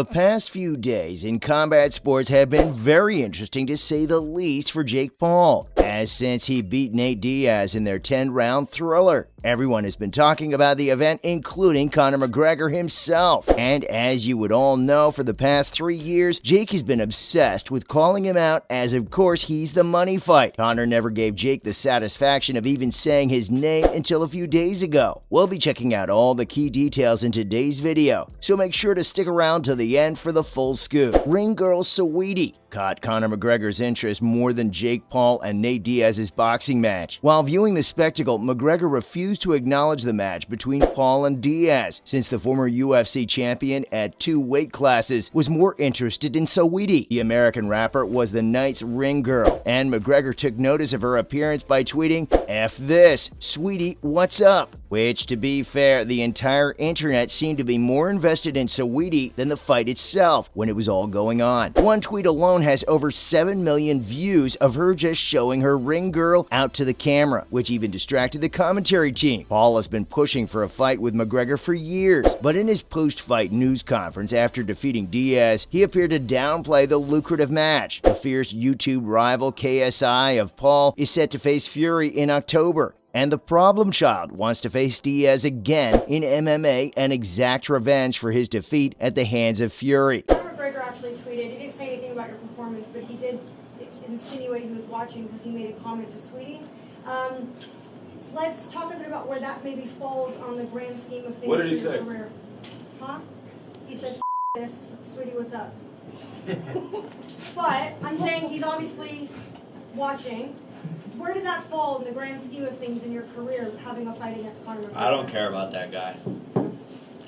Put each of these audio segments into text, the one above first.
The past few days in combat sports have been very interesting to say the least for Jake Paul, as since he beat Nate Diaz in their 10-round thriller. Everyone has been talking about the event, including Conor McGregor himself. And as you would all know, for the past 3 years, Jake has been obsessed with calling him out as, of course, he's the money fight. Conor never gave Jake the satisfaction of even saying his name until a few days ago. We'll be checking out all the key details in today's video, so make sure to stick around to the end for the full scoop. Ring girl Saweetie caught Conor McGregor's interest more than Jake Paul and Nate Diaz's boxing match. While viewing the spectacle, McGregor refused to acknowledge the match between Paul and Diaz, since the former UFC champion at 2 weight classes was more interested in Saweetie. The American rapper was the night's ring girl, and McGregor took notice of her appearance by tweeting, "F this, Sweetie, what's up?" Which, to be fair, the entire internet seemed to be more invested in Saweetie than the fight itself when it was all going on. One tweet alone has over 7 million views of her just showing her ring girl out to the camera, which even distracted the commentary team. Paul has been pushing for a fight with McGregor for years, but in his post-fight news conference after defeating Diaz, he appeared to downplay the lucrative match. The fierce YouTube rival KSI of Paul is set to face Fury in October, and the problem child wants to face Diaz again in MMA and exact revenge for his defeat at the hands of Fury. Conor McGregor actually tweeted, he didn't say anything about your performance, but he did insinuate he was watching because he made a comment to Sweetie. Let's talk a bit about where that maybe falls on the grand scheme of things. What did he say? Career. Huh? He said, this, Sweetie, what's up? But I'm saying he's obviously watching. Where does that fall in the grand scheme of things in your career, having a fight against Conor McGregor? I don't care about that guy.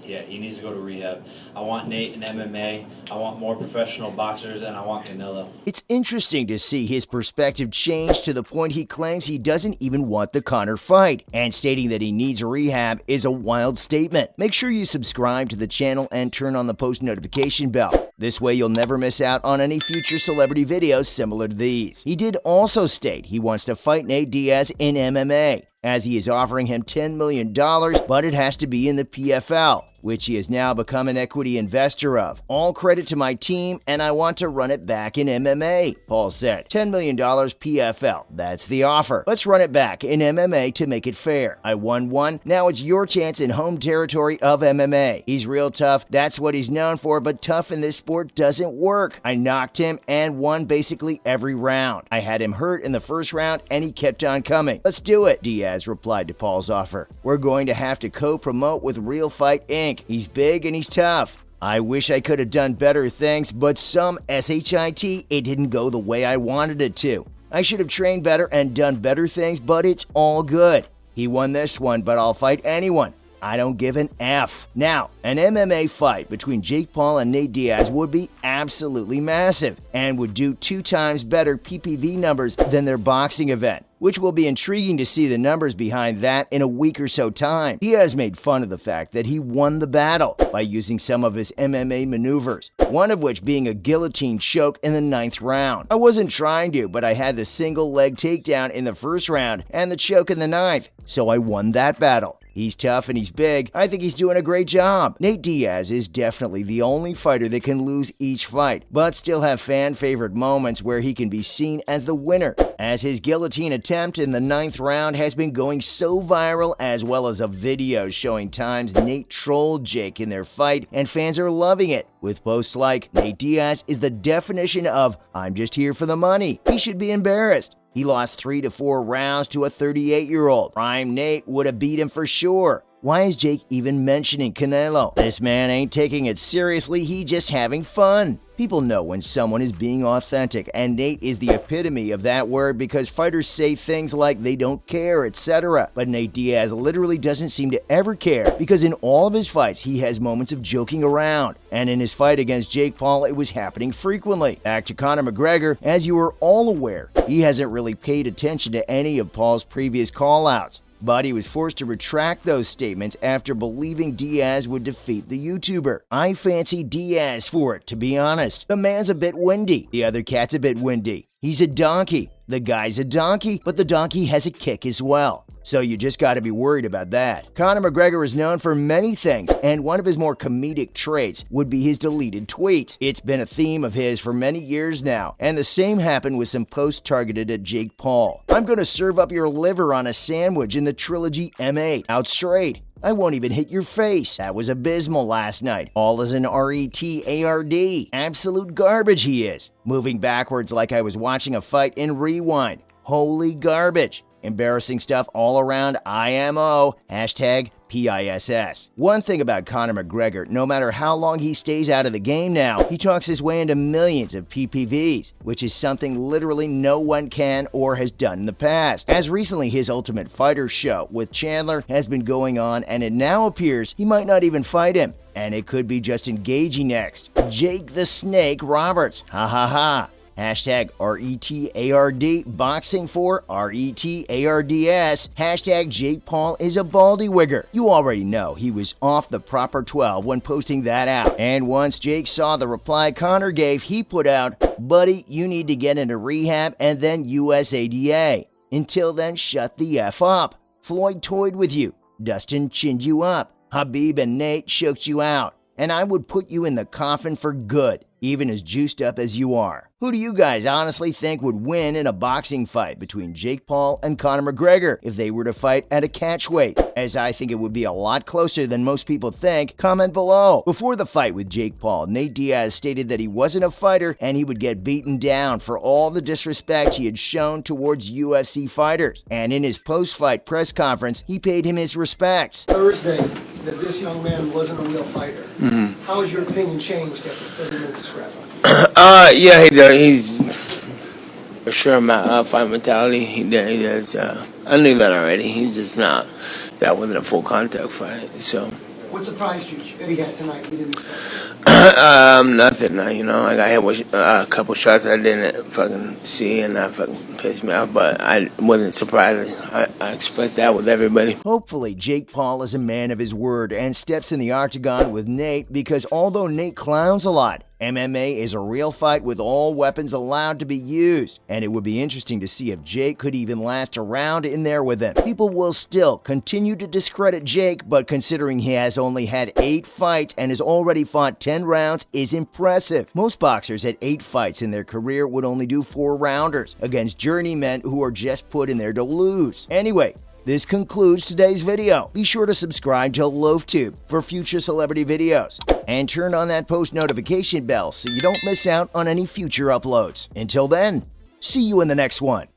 Yeah, he needs to go to rehab. I want Nate in MMA. I want more professional boxers, and I want Canelo. It's interesting to see his perspective change to the point he claims he doesn't even want the Conor fight, and stating that he needs rehab is a wild statement. Make sure you subscribe to the channel and turn on the post notification bell. This way you'll never miss out on any future celebrity videos similar to these. He did also state he wants to fight Nate Diaz in MMA, as he is offering him $10 million, but it has to be in the PFL, which he has now become an equity investor of. All credit to my team, and I want to run it back in MMA, Paul said. $10 million PFL, that's the offer. Let's run it back in MMA to make it fair. I won one, now it's your chance in home territory of MMA. He's real tough, that's what he's known for, but tough in this sport doesn't work. I knocked him and won basically every round. I had him hurt in the first round, and he kept on coming. Let's do it, Diaz replied to Paul's offer. We're going to have to co-promote with Real Fight Inc. He's big and he's tough. I wish I could have done better things, but some shit, it didn't go the way I wanted it to. I should have trained better and done better things, but it's all good. He won this one, but I'll fight anyone. I don't give an F. Now, an MMA fight between Jake Paul and Nate Diaz would be absolutely massive and would do 2 times better PPV numbers than their boxing event, which will be intriguing to see the numbers behind that in a week or so time. Diaz made fun of the fact that he won the battle by using some of his MMA maneuvers, one of which being a guillotine choke in the 9th round. I wasn't trying to, but I had the single leg takedown in the 1st round and the choke in the 9th, so I won that battle. He's tough and he's big. I think he's doing a great job. Nate Diaz is definitely the only fighter that can lose each fight, but still have fan-favorite moments where he can be seen as the winner, as his guillotine attempt in the 9th round has been going so viral, as well as a video showing times Nate trolled Jake in their fight, and fans are loving it, with posts like, "Nate Diaz is the definition of, I'm just here for the money. He should be embarrassed. He lost 3 to 4 rounds to a 38-year-old. Prime Nate would have beat him for sure. Why is Jake even mentioning Canelo? This man ain't taking it seriously, he just having fun." People know when someone is being authentic, and Nate is the epitome of that word because fighters say things like they don't care, etc. But Nate Diaz literally doesn't seem to ever care, because in all of his fights he has moments of joking around, and in his fight against Jake Paul it was happening frequently. Back to Conor McGregor, as you are all aware, he hasn't really paid attention to any of Paul's previous call-outs, but he was forced to retract those statements after believing Diaz would defeat the YouTuber. I fancy Diaz for it, to be honest. The man's a bit windy. The other cat's a bit windy. He's a donkey. The guy's a donkey, but the donkey has a kick as well. So you just got to be worried about that. Conor McGregor is known for many things, and one of his more comedic traits would be his deleted tweets. It's been a theme of his for many years now, and the same happened with some posts targeted at Jake Paul. I'm going to serve up your liver on a sandwich in the trilogy M8. Out straight. I won't even hit your face. That was abysmal last night. All is an retard. Absolute garbage he is. Moving backwards like I was watching a fight in rewind. Holy garbage. Embarrassing stuff all around IMO. Hashtag PISS. One thing about Conor McGregor, no matter how long he stays out of the game now, he talks his way into millions of PPVs, which is something literally no one can or has done in the past. As recently, his Ultimate Fighter show with Chandler has been going on, and it now appears he might not even fight him. And it could be just engaging next. Jake the Snake Roberts. Ha ha ha. Hashtag RETARD, boxing for RETARDS. Hashtag Jake Paul is a baldy wigger. You already know he was off the proper 12 when posting that out. And once Jake saw the reply Conor gave, he put out, "Buddy, you need to get into rehab and then USADA. Until then, shut the F up. Floyd toyed with you. Dustin chinned you up. Habib and Nate choked you out. And I would put you in the coffin for good, even as juiced up as you are." Who do you guys honestly think would win in a boxing fight between Jake Paul and Conor McGregor if they were to fight at a catchweight? As I think it would be a lot closer than most people think, comment below. Before the fight with Jake Paul, Nate Diaz stated that he wasn't a fighter and he would get beaten down for all the disrespect he had shown towards UFC fighters. And in his post-fight press conference, he paid him his respects. Thursday, that this young man wasn't a real fighter. How has your opinion changed after 30 minutes of scrap? Yeah, he's for sure my fight mentality. He does. I knew that already. He's just not. That wasn't a full contact fight. So. What surprised you that he had tonight? You didn't expect. Nothing. You know, I got hit with a couple shots I didn't fucking see, and that fucking pissed me off. But I wasn't surprised. I expect that with everybody. Hopefully, Jake Paul is a man of his word and steps in the octagon with Nate, because although Nate clowns a lot, MMA is a real fight with all weapons allowed to be used, and it would be interesting to see if Jake could even last a round in there with him. People will still continue to discredit Jake, but considering he has only had 8 fights and has already fought 10 rounds is impressive. Most boxers at 8 fights in their career would only do 4-rounders against journeymen who are just put in there to lose. Anyway, this concludes today's video. Be sure to subscribe to Loaf for future celebrity videos, and turn on that post notification bell so you don't miss out on any future uploads. Until then, see you in the next one.